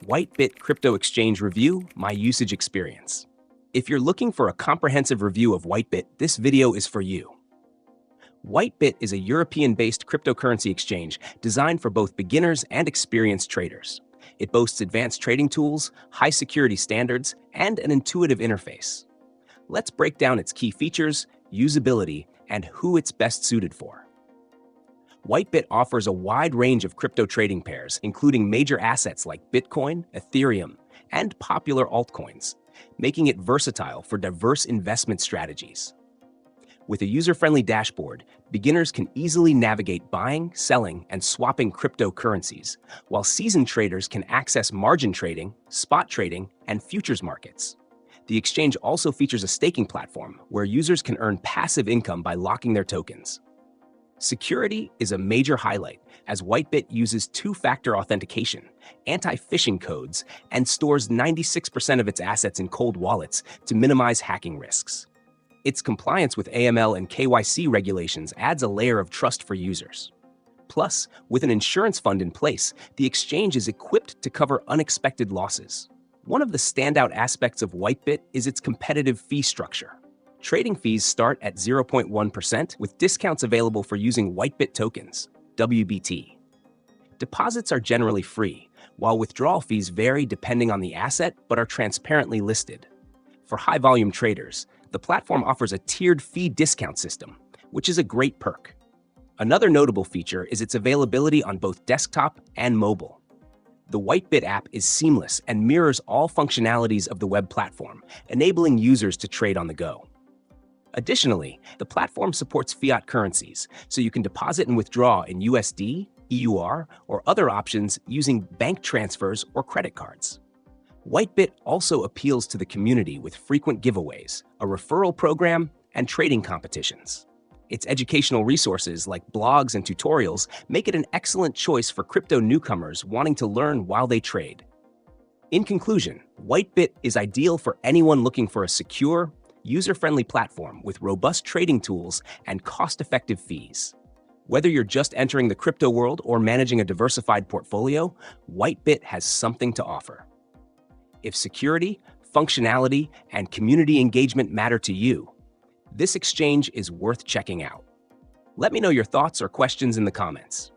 Whitebit Crypto Exchange Review, My Usage Experience. If you're looking for a comprehensive review of Whitebit, this video is for you. Whitebit is a European-based cryptocurrency exchange designed for both beginners and experienced traders. It boasts advanced trading tools, high security standards, and an intuitive interface. Let's break down its key features, usability, and who it's best suited for. Whitebit offers a wide range of crypto trading pairs, including major assets like Bitcoin, Ethereum, and popular altcoins, making it versatile for diverse investment strategies. With a user-friendly dashboard, beginners can easily navigate buying, selling, and swapping cryptocurrencies, while seasoned traders can access margin trading, spot trading, and futures markets. The exchange also features a staking platform where users can earn passive income by locking their tokens. Security is a major highlight, as Whitebit uses two-factor authentication, anti-phishing codes, and stores 96% of its assets in cold wallets to minimize hacking risks. Its compliance with AML and KYC regulations adds a layer of trust for users. Plus, with an insurance fund in place, the exchange is equipped to cover unexpected losses. One of the standout aspects of Whitebit is its competitive fee structure. Trading fees start at 0.1%, with discounts available for using Whitebit tokens, WBT. Deposits are generally free, while withdrawal fees vary depending on the asset but are transparently listed. For high-volume traders, the platform offers a tiered fee discount system, which is a great perk. Another notable feature is its availability on both desktop and mobile. The Whitebit app is seamless and mirrors all functionalities of the web platform, enabling users to trade on the go. Additionally, the platform supports fiat currencies, so you can deposit and withdraw in USD, EUR, or other options using bank transfers or credit cards. Whitebit also appeals to the community with frequent giveaways, a referral program, and trading competitions. Its educational resources like blogs and tutorials make it an excellent choice for crypto newcomers wanting to learn while they trade. In conclusion, Whitebit is ideal for anyone looking for a secure, user-friendly platform with robust trading tools and cost-effective fees. Whether you're just entering the crypto world or managing a diversified portfolio, Whitebit has something to offer. If security, functionality, and community engagement matter to you, this exchange is worth checking out. Let me know your thoughts or questions in the comments.